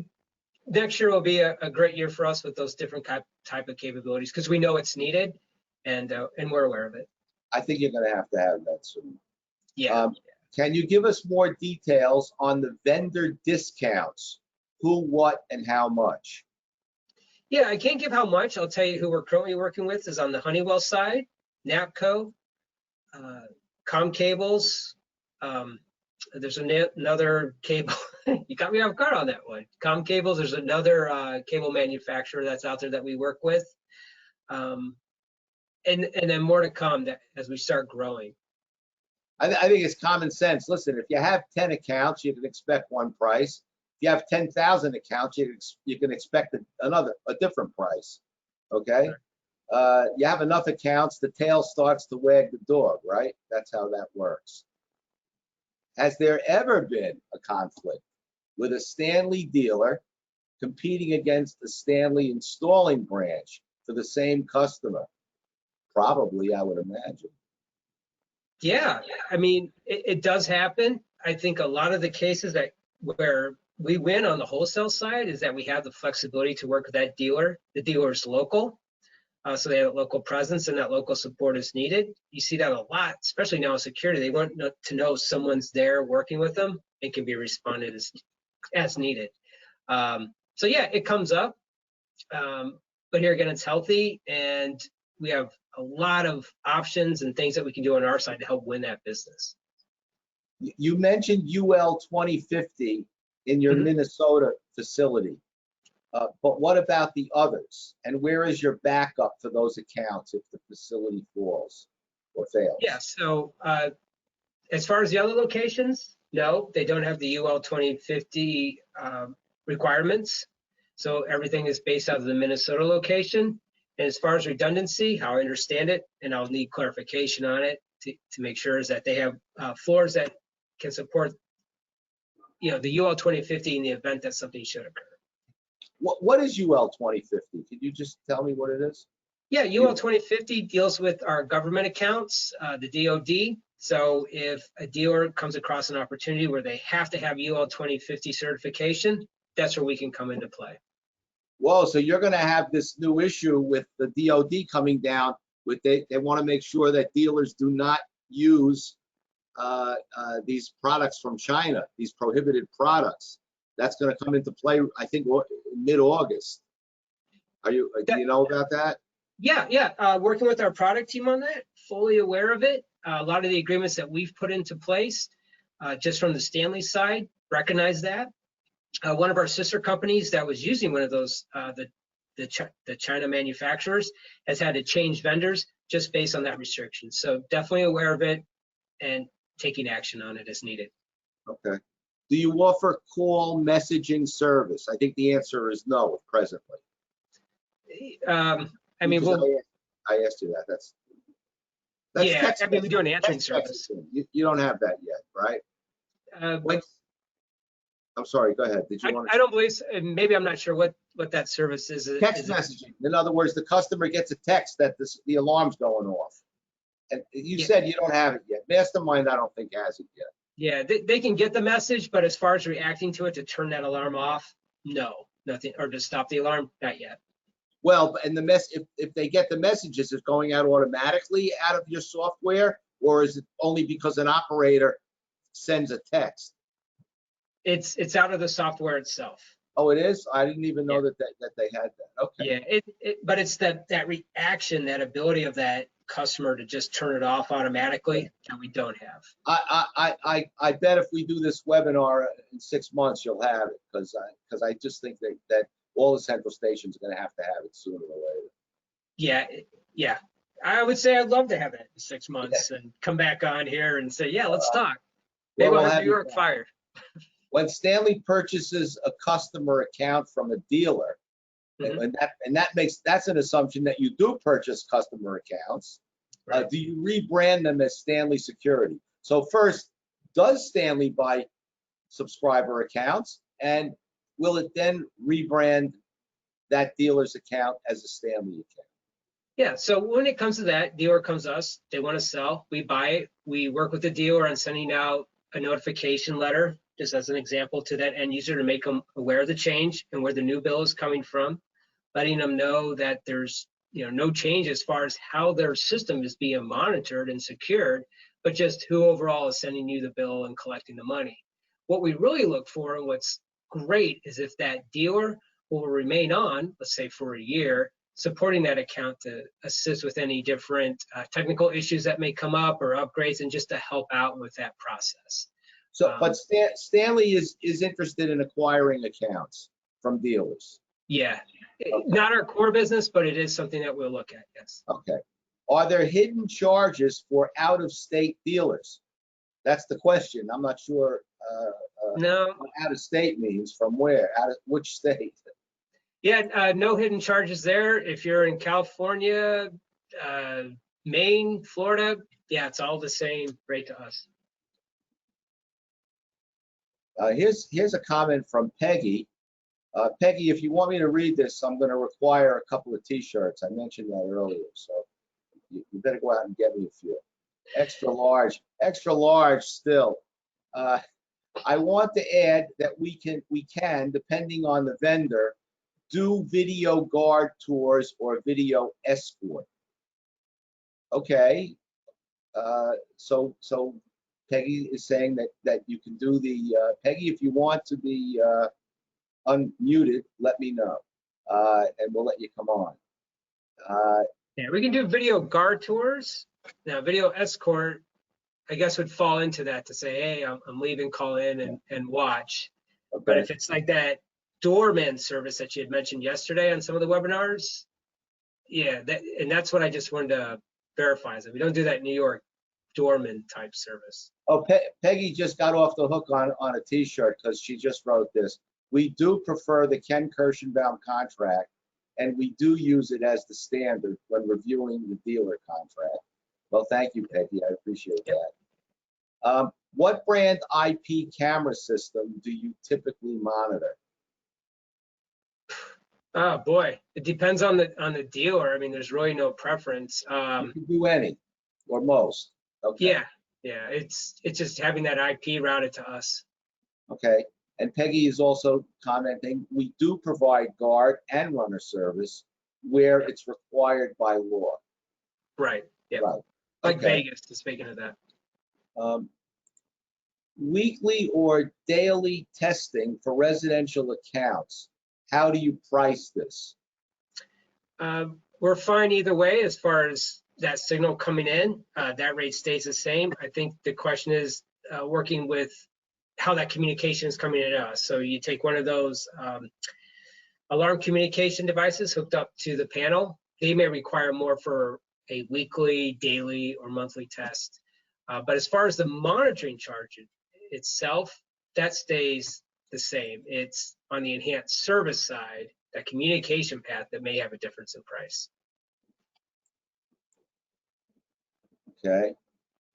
Speaker 2: next year will be a great year for us with those different type of capabilities because we know it's needed and we're aware of it.
Speaker 1: I think you're going to have that soon.
Speaker 2: Yeah.
Speaker 1: Can you give us more details on the vendor discounts? Who, what, and how much?
Speaker 2: Yeah, I can't give how much. I'll tell you who we're currently working with is on the Honeywell side, NAPCO, Com Cables. There's another cable. You got me off guard on that one. Com Cables. There's another cable manufacturer that's out there that we work with, and then more to come that as we start growing.
Speaker 1: I think it's common sense. Listen, if you have 10 accounts, you can expect one price. If you have 10,000 accounts, you can expect a different price. Okay. You have enough accounts, the tail starts to wag the dog, right? That's how that works. Has there ever been a conflict with a Stanley dealer competing against the Stanley installing branch for the same customer? Probably, I would imagine.
Speaker 2: Yeah, I mean, it does happen. I think a lot of the cases where we win on the wholesale side is that we have the flexibility to work with that dealer. The dealer is local, so they have a local presence and that local support is needed. You see that a lot, especially now in security. They want to know someone's there working with them and can be responded as needed. So yeah, it comes up, but here again, it's healthy and we have a lot of options and things that we can do on our side to help win that business.
Speaker 1: You mentioned UL 2050 in your Minnesota facility, but what about the others? And where is your backup for those accounts if the facility falls or fails?
Speaker 2: Yeah, so as far as the other locations, no, they don't have the UL 2050 requirements. So everything is based out of the Minnesota location. And as far as redundancy, how I understand it, and I'll need clarification on it to make sure is that they have floors that can support, the UL 2050 in the event that something should occur.
Speaker 1: What is UL 2050? Can you just tell me what it is?
Speaker 2: Yeah, UL 2050 deals with our government accounts, the DoD. So if a dealer comes across an opportunity where they have to have UL 2050 certification, that's where we can come into play.
Speaker 1: Whoa, so you're going to have this new issue with the DoD coming down. They want to make sure that dealers do not use these products from China, these prohibited products. That's going to come into play, I think, mid-August. Do you know about that?
Speaker 2: Yeah. Working with our product team on that, fully aware of it. A lot of the agreements that we've put into place, just from the Stanley side, recognize that. One of our sister companies that was using one of those, the China manufacturers, has had to change vendors just based on that restriction. So definitely aware of it and taking action on it as needed.
Speaker 1: Okay. Do you offer call messaging service? I think the answer is no presently.
Speaker 2: I
Speaker 1: asked you that. That's
Speaker 2: yeah. I mean, we do an answering service.
Speaker 1: You don't have that yet, right? I'm sorry. Go ahead. Did you want to?
Speaker 2: I don't believe so. Maybe I'm not sure what that service is.
Speaker 1: Text messaging. In other words, the customer gets a text that the alarm's going off. And you said you don't have it yet. Mastermind, I don't think has it yet.
Speaker 2: Yeah, they can get the message, but as far as reacting to it to turn that alarm off, no, nothing, or to stop the alarm, not yet.
Speaker 1: Well, and if they get the messages, it's going out automatically out of your software, or is it only because an operator sends a text?
Speaker 2: It's out of the software itself.
Speaker 1: Oh, it is? I didn't even know that they had that. Okay.
Speaker 2: Yeah, but it's that reaction, that ability of that customer to just turn it off automatically that we don't have.
Speaker 1: I bet if we do this webinar in 6 months, you'll have it, because I just think that all the central stations are going to have it sooner or later.
Speaker 2: Yeah. I would say I'd love to have that in 6 months and come back on here and say, yeah, let's talk. Maybe we'll have New York fired.
Speaker 1: When Stanley purchases a customer account from a dealer, and that's an assumption that you do purchase customer accounts. Right. Do you rebrand them as Stanley Security? So first, does Stanley buy subscriber accounts, and will it then rebrand that dealer's account as a Stanley account?
Speaker 2: Yeah, so when it comes to that, dealer comes to us, they want to sell, we buy it, we work with the dealer on sending out a notification letter just as an example, to that end user to make them aware of the change and where the new bill is coming from, letting them know that there's no change as far as how their system is being monitored and secured, but just who overall is sending you the bill and collecting the money. What we really look for and what's great is if that dealer will remain on, let's say for a year, supporting that account to assist with any different technical issues that may come up or upgrades, and just to help out with that process.
Speaker 1: So, but Stanley is interested in acquiring accounts from dealers.
Speaker 2: Yeah,
Speaker 1: Okay.
Speaker 2: Not our core business, but it is something that we'll look at, yes.
Speaker 1: Okay. Are there hidden charges for out-of-state dealers? That's the question. I'm not sure
Speaker 2: No.
Speaker 1: what out-of-state means. From where? Out of which state?
Speaker 2: Yeah, no hidden charges there. If you're in California, Maine, Florida, yeah, it's all the same rate to us.
Speaker 1: Here's a comment from Peggy. Peggy, if you want me to read this, I'm going to require a couple of T-shirts. I mentioned that earlier, so you better go out and get me a few. Extra large still. I want to add that we can, depending on the vendor, do video guard tours or video escort. Okay. So Peggy is saying that you can do the Peggy, if you want to be unmuted, let me know, and we'll let you come on.
Speaker 2: Yeah, we can do video guard tours. Now, video escort, I guess, would fall into that, to say, hey, I'm leaving, call in and watch.
Speaker 1: Okay.
Speaker 2: But if it's like that doorman service that you had mentioned yesterday on some of the webinars, yeah, that's what I just wanted to verify, is that we don't do that New York doorman type service.
Speaker 1: Oh, Peggy just got off the hook on a T-shirt because she just wrote this. We do prefer the Ken Kirschenbaum contract, and we do use it as the standard when reviewing the dealer contract. Well, thank you, Peggy. I appreciate that. What brand IP camera system do you typically monitor?
Speaker 2: Oh boy, it depends on the dealer. I mean, there's really no preference.
Speaker 1: You can do any or most. Okay.
Speaker 2: Yeah. It's just having that IP routed to us.
Speaker 1: Okay. And Peggy is also commenting, we do provide guard and runner service where it's required by law.
Speaker 2: Right. Yeah.
Speaker 1: Right.
Speaker 2: Like
Speaker 1: Okay.
Speaker 2: Vegas, speaking of that.
Speaker 1: Weekly or daily testing for residential accounts. How do you price this?
Speaker 2: We're fine either way as far as that signal coming in. That rate stays the same. I think the question is working with how that communication is coming in us. So you take one of those alarm communication devices hooked up to the panel. They may require more for a weekly, daily, or monthly test. But as far as the monitoring charge itself, that stays the same. It's on the enhanced service side, that communication path, that may have a difference in price.
Speaker 1: Okay.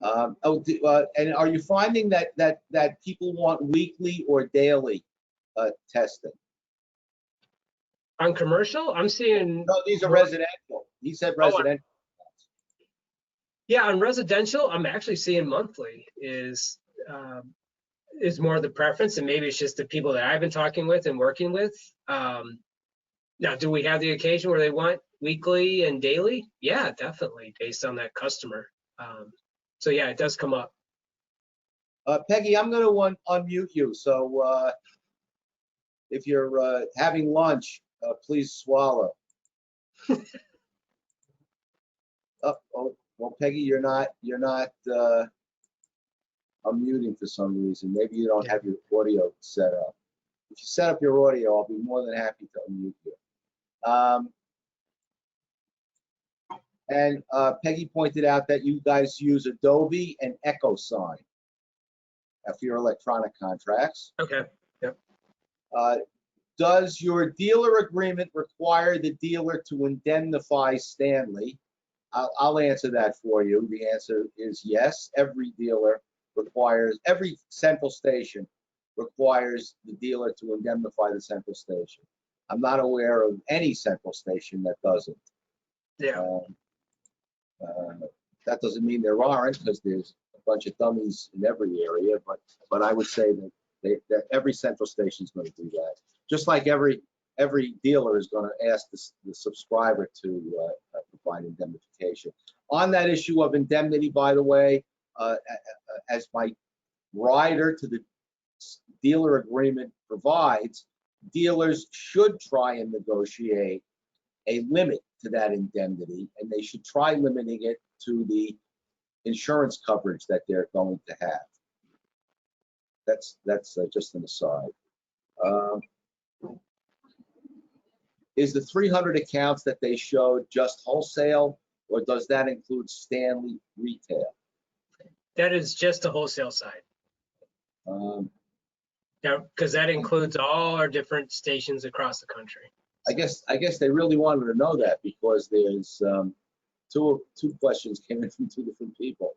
Speaker 1: And are you finding that people want weekly or daily testing?
Speaker 2: On commercial, I'm seeing.
Speaker 1: No, these are residential. He said residential.
Speaker 2: Yeah, on residential, I'm actually seeing monthly is more the preference, and maybe it's just the people that I've been talking with and working with. Now, do we have the occasion where they want weekly and daily? Yeah, definitely, based on that customer. So yeah, it does come up.
Speaker 1: Peggy, I'm going to unmute you. So if you're having lunch, please swallow. Oh, well, Peggy, you're not unmuting for some reason. Maybe you don't have your audio set up. If you set up your audio, I'll be more than happy to unmute you. And Peggy pointed out that you guys use Adobe and EchoSign for your electronic contracts.
Speaker 2: Okay. Yep.
Speaker 1: Does your dealer agreement require the dealer to indemnify Stanley? I'll answer that for you. The answer is yes. Every dealer requires, every central station requires the dealer to indemnify the central station. I'm not aware of any central station that doesn't.
Speaker 2: Yeah.
Speaker 1: That doesn't mean there aren't, because there's a bunch of dummies in every area, but I would say Every central station is going to do that. Just like every dealer is going to ask the subscriber to provide indemnification. On that issue of indemnity, by the way, as my rider to the dealer agreement provides, dealers should try and negotiate a limit to that indemnity, and they should try limiting it to the insurance coverage that they're going to have. That's just an aside. Is the 300 accounts that they showed just wholesale, or does that include Stanley retail?
Speaker 2: That is just the wholesale side. Because that includes all our different stations across the country.
Speaker 1: I guess they really wanted to know that, because there's two questions came in from two different people.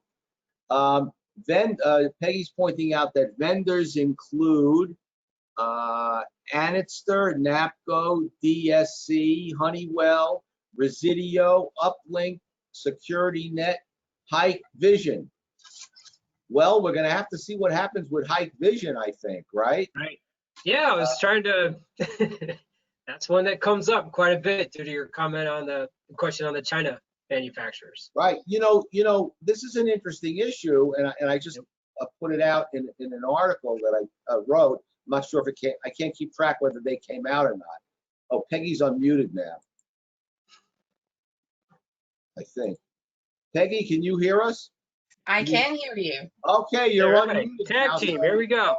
Speaker 1: Then Peggy's pointing out that vendors include Anixter, NAPCO, DSC, Honeywell, Residio, Uplink, SecurityNet, Hike Vision. Well, we're going to have to see what happens with Hike Vision, I think, right?
Speaker 2: Right. Yeah, I was trying to. That's one that comes up quite a bit due to your comment on the question on the China manufacturers.
Speaker 1: Right. You know, this is an interesting issue, and I just put it out in an article that I wrote. I'm not sure if I can't keep track whether they came out or not. Oh, Peggy's unmuted now, I think. Peggy, can you hear us?
Speaker 3: I can hear you.
Speaker 1: Okay, you're
Speaker 2: All right.
Speaker 1: unmuted.
Speaker 2: Tag
Speaker 1: now,
Speaker 2: team,
Speaker 1: so,
Speaker 2: here we go.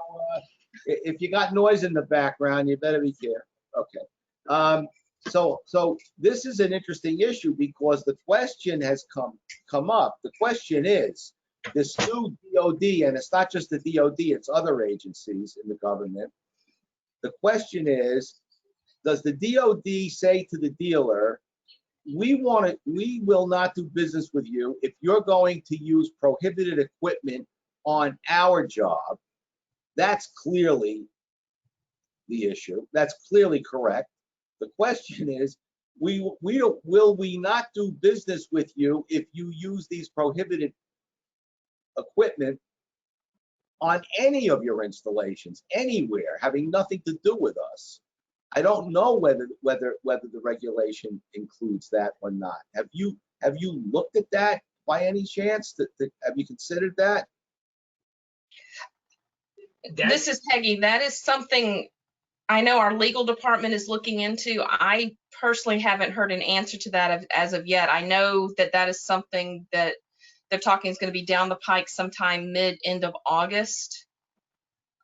Speaker 1: if you got noise in the background, you better be careful. Okay. So this is an interesting issue, because the question has come up. The question is, this new DOD, and it's not just the DOD, it's other agencies in the government. The question is, does the DOD say to the dealer, we will not do business with you if you're going to use prohibited equipment on our job? That's clearly the issue. That's clearly correct. The question is, will we not do business with you if you use these prohibited equipment on any of your installations, anywhere, having nothing to do with us? I don't know whether the regulation includes that or not. Have you looked at that by any chance? Have you considered that?
Speaker 3: This is Peggy. That is something I know our legal department is looking into. I personally haven't heard an answer to that as of yet. I know that is something that they're talking is going to be down the pike sometime end of August.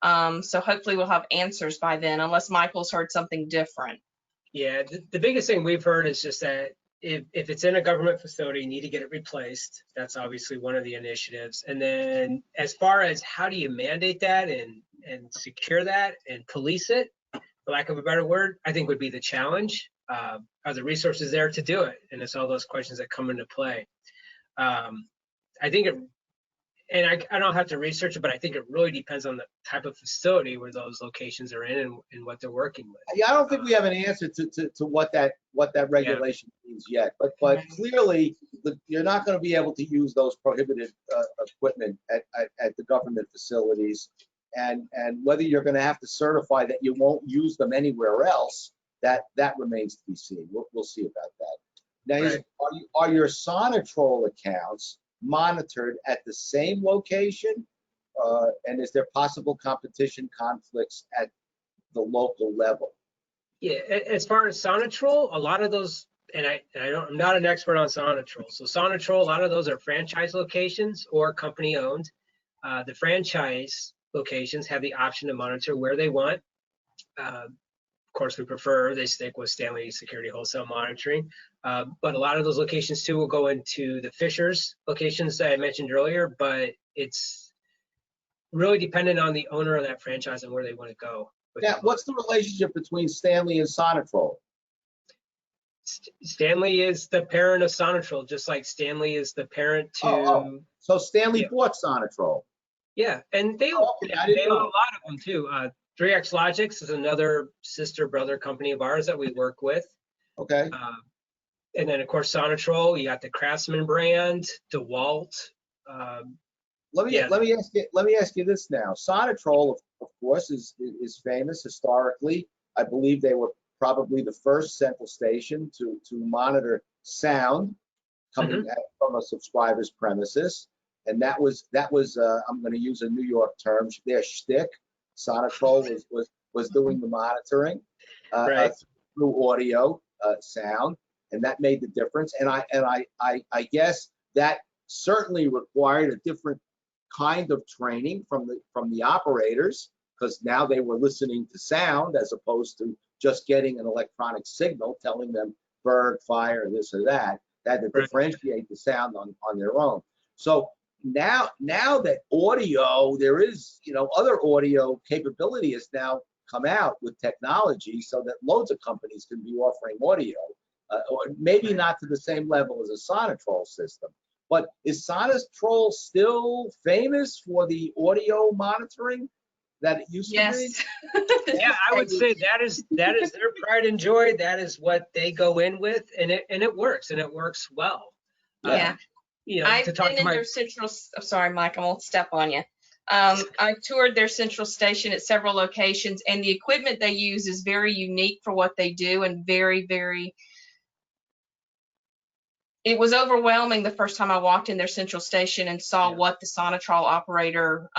Speaker 3: So hopefully we'll have answers by then, unless Michael's heard something different.
Speaker 2: Yeah, the biggest thing we've heard is just that if it's in a government facility, you need to get it replaced. That's obviously one of the initiatives. And then as far as how do you mandate that and secure that and police it, for lack of a better word, I think would be the challenge. Are the resources there to do it? And it's all those questions that come into play. I think and I don't have to research it, but I think it really depends on the type of facility where those locations are in and what they're working with.
Speaker 1: Yeah, I don't think we have an answer to what that regulation means yet. But clearly, you're not going to be able to use those prohibited equipment at the government facilities, and whether you're going to have to certify that you won't use them anywhere else, that remains to be seen. We'll see about that. Now,
Speaker 2: Right.
Speaker 1: Are your Sonatrol accounts monitored at the same location, and is there possible competition conflicts at the local level?
Speaker 2: Yeah, as far as Sonatrol, a lot of those, and I'm not an expert on Sonatrol. So Sonatrol, a lot of those are franchise locations or company owned. The franchise locations have the option to monitor where they want. Of course, we prefer they stick with Stanley Security Wholesale Monitoring. But a lot of those locations too will go into the Fishers locations that I mentioned earlier, but it's really dependent on the owner of that franchise and where they want to go.
Speaker 1: Now, what's the relationship between Stanley and Sonatrol?
Speaker 2: Stanley is the parent of Sonatrol, just like Stanley is the parent to.
Speaker 1: So Stanley bought Sonatrol.
Speaker 2: Yeah, and they own a lot of them too. 3X Logics is another sister brother company of ours that we work with.
Speaker 1: Okay.
Speaker 2: And then of course Sonatrol, you got the Craftsman brand, DeWalt,
Speaker 1: let me ask you this now. Sonatrol, of course, is famous historically. I believe they were probably the first central station to monitor sound coming from a subscriber's premises, and that was I'm going to use a New York term, their shtick. Sonatrol was doing the monitoring through audio sound, and that made the difference. And I guess that certainly required a different kind of training from the operators, because now they were listening to sound as opposed to just getting an electronic signal telling them bird, fire, this or that. They had to differentiate the sound on their own. So now that audio, there is, other audio capability has now come out with technology so that loads of companies can be offering audio, or maybe not to the same level as a Sonatrol system. But is Sonatrol still famous for the audio monitoring that it used to be?
Speaker 2: Yeah, I would say that is their pride and joy. That is what they go in with, and it works, and it works well.
Speaker 3: Yeah. I've been in their central. I'm sorry, Mike, I won't step on you. I've toured their central station at several locations, and the equipment they use is very unique for what they do, and very, very. It was overwhelming the first time I walked in their central station and saw what the Sonatrol operator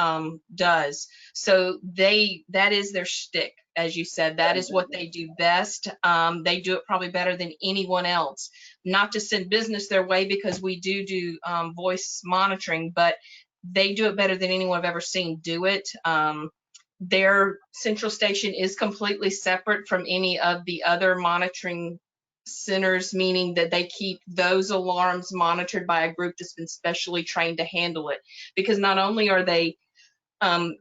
Speaker 3: does. So that is their shtick, as you said. That is what they do best. They do it probably better than anyone else. Not to send business their way, because we do voice monitoring, but they do it better than anyone I've ever seen do it. Their central station is completely separate from any of the other monitoring centers, meaning that they keep those alarms monitored by a group that's been specially trained to handle it. Because not only are they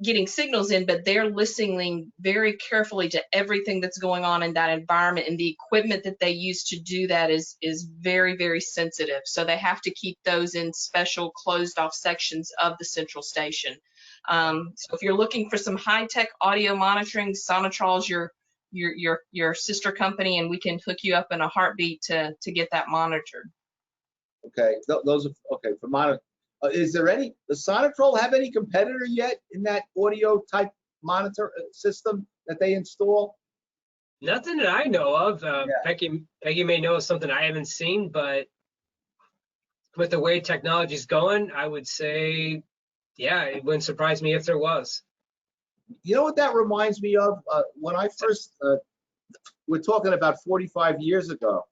Speaker 3: getting signals in, but they're listening very carefully to everything that's going on in that environment, and the equipment that they use to do that is very, very sensitive. So they have to keep those in special closed off sections of the central station. So if you're looking for some high-tech audio monitoring, Sonatrol is your sister company, and we can hook you up in a heartbeat to get that monitored.
Speaker 1: Okay, those are okay for monitor. Does Sonatrol have any competitor yet in that audio type monitor system that they install?
Speaker 2: Nothing that I know of. Peggy may know something I haven't seen, but with the way technology's going, I would say, yeah, it wouldn't surprise me if there was.
Speaker 1: You know what that reminds me of? When I first, we're talking about 45 years ago,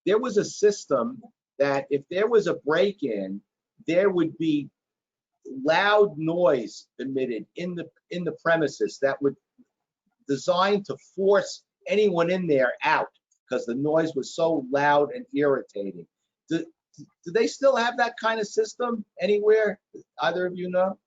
Speaker 1: there was a system that if there was a break-in, there would be loud noise emitted in the premises that would designed to force anyone in there out because the noise was so loud and irritating. Do they still have that kind of system anywhere? Either of you know?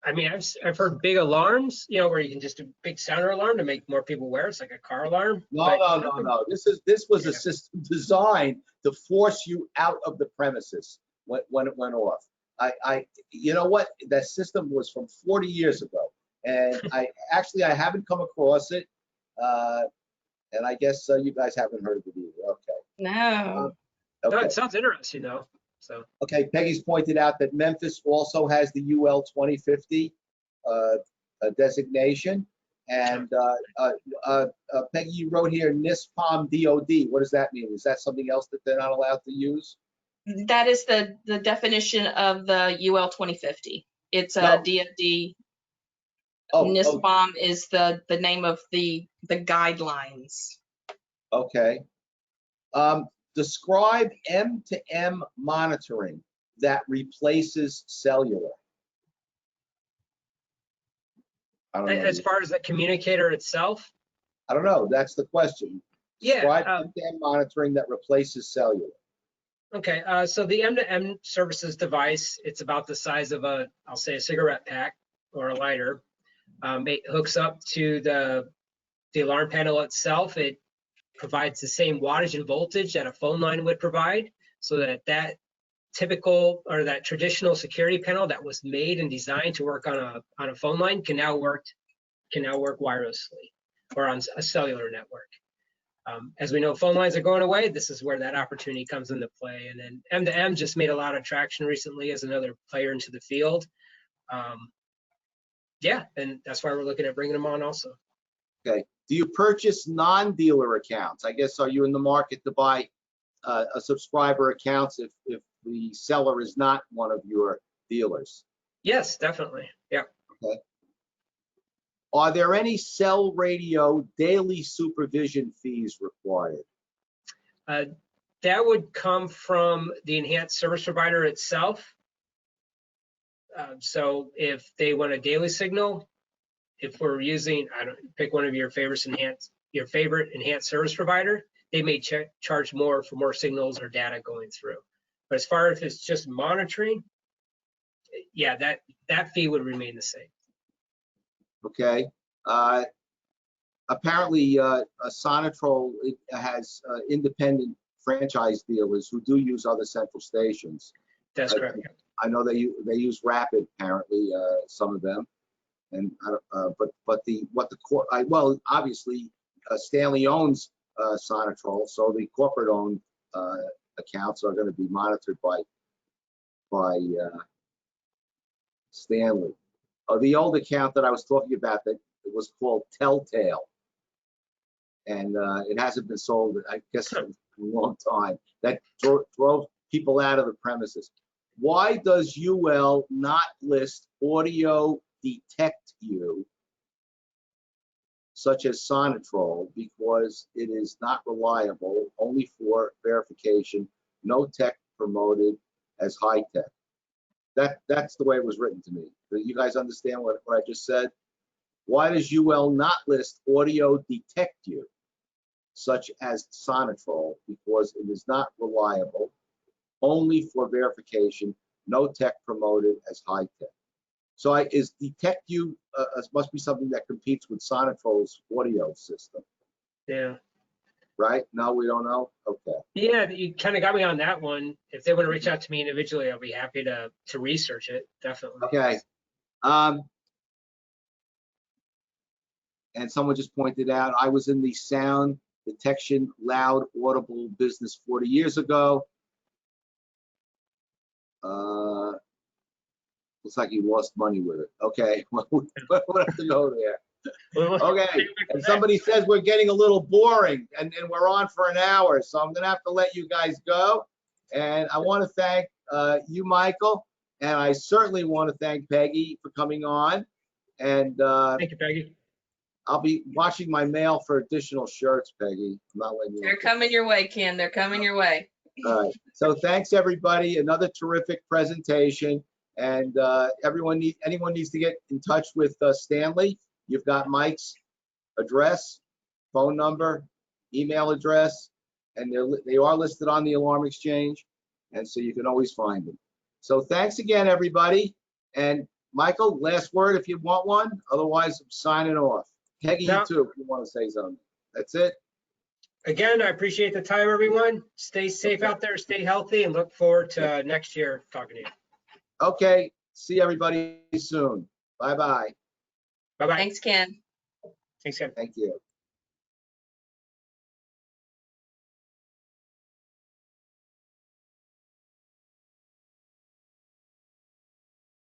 Speaker 2: I mean, I've heard big alarms, where you can just do a big sounder alarm to make more people aware. It's like a car alarm.
Speaker 1: No. This was a system designed to force you out of the premises when it went off. You know what? That system was from 40 years ago, and I haven't come across it, and I guess you guys haven't heard of it either. Okay.
Speaker 3: No.
Speaker 2: Okay. No, it sounds interesting though. So. Okay,
Speaker 1: Peggy's pointed out that Memphis also has the UL 2050 designation, and Peggy, you wrote here MASmobile DOD. What does that mean? Is that something else that they're not allowed to use?
Speaker 3: That is the definition of the UL 2050. It's a DOD. MASmobile is the name of the guidelines.
Speaker 1: Okay. Describe M2M monitoring that replaces cellular. I don't know.
Speaker 2: As far as the communicator itself?
Speaker 1: I don't know. That's the question.
Speaker 2: Yeah.
Speaker 1: Describe M2M monitoring that replaces cellular.
Speaker 2: Okay. So the M2M services device, it's about the size of I'll say a cigarette pack or a lighter. It hooks up to the alarm panel itself. It provides the same wattage and voltage that a phone line would provide, so that typical or that traditional security panel that was made and designed to work on a phone line can now work wirelessly or on a cellular network. As we know, phone lines are going away. This is where that opportunity comes into play. And then M2M just made a lot of traction recently as another player into the field. Yeah, and that's why we're looking at bringing them on also.
Speaker 1: Okay. Do you purchase non-dealer accounts? I guess, are you in the market to buy a subscriber accounts if the seller is not one of your dealers?
Speaker 2: Yes, definitely. Yeah.
Speaker 1: Okay. Are there any cell radio daily supervision fees required?
Speaker 2: That would come from the enhanced service provider itself. So if they want a daily signal, if we're using, I don't pick one of your favorite enhanced service provider, they may charge more for more signals or data going through. But as far as if it's just monitoring, yeah, that fee would remain the same.
Speaker 1: Okay. Apparently, Sonatrol has independent franchise dealers who do use other central stations.
Speaker 2: That's correct.
Speaker 1: I know they use Rapid, apparently, some of them, and well, obviously Stanley owns Sonatrol, so the corporate-owned accounts are going to be monitored by Stanley. The old account that I was talking about, that it was called Telltale, and it hasn't been sold, I guess, in a long time. That drove people out of the premises. Why does UL not list audio detect you, such as Sonatrol, because it is not reliable, only for verification, no tech promoted as high tech? That's the way it was written to me. Do you guys understand what I just said? Why does UL not list audio detect you, such as Sonatrol, because it is not reliable, only for verification, no tech promoted as high tech? So is detect you must be something that competes with Sonatrol's audio system,
Speaker 2: Yeah.
Speaker 1: right? No, we don't know. Okay.
Speaker 2: Yeah, you kind of got me on that one. If they want to reach out to me individually, I'll be happy to research it. Definitely.
Speaker 1: Okay. And someone just pointed out, I was in the sound detection loud audible business 40 years ago. Looks like you lost money with it. Okay, well, we'll have to go there. Okay, and somebody says we're getting a little boring, and we're on for an hour, so I'm gonna have to let you guys go. And I want to thank you, Michael, and I certainly want to thank Peggy for coming on. And
Speaker 2: Thank you, Peggy.
Speaker 1: I'll be watching my mail for additional shirts, Peggy. I'm not letting you.
Speaker 3: They're coming your way, Ken. They're coming your way.
Speaker 1: All right. So thanks, everybody. Another terrific presentation. And anyone needs to get in touch with Stanley. You've got Mike's address, phone number, email address, and they are listed on the Alarm Exchange. And so you can always find them. So thanks again, everybody. And Michael, last word if you want one. Otherwise, I'm signing off. Peggy, you too, if you want to say something. That's it.
Speaker 2: Again, I appreciate the time, everyone. Stay safe out there, stay healthy, and look forward to next year talking to you.
Speaker 1: Okay. See everybody soon. Bye-bye.
Speaker 2: Bye-bye.
Speaker 3: Thanks, Ken.
Speaker 2: Thanks, Ken.
Speaker 1: Thank you.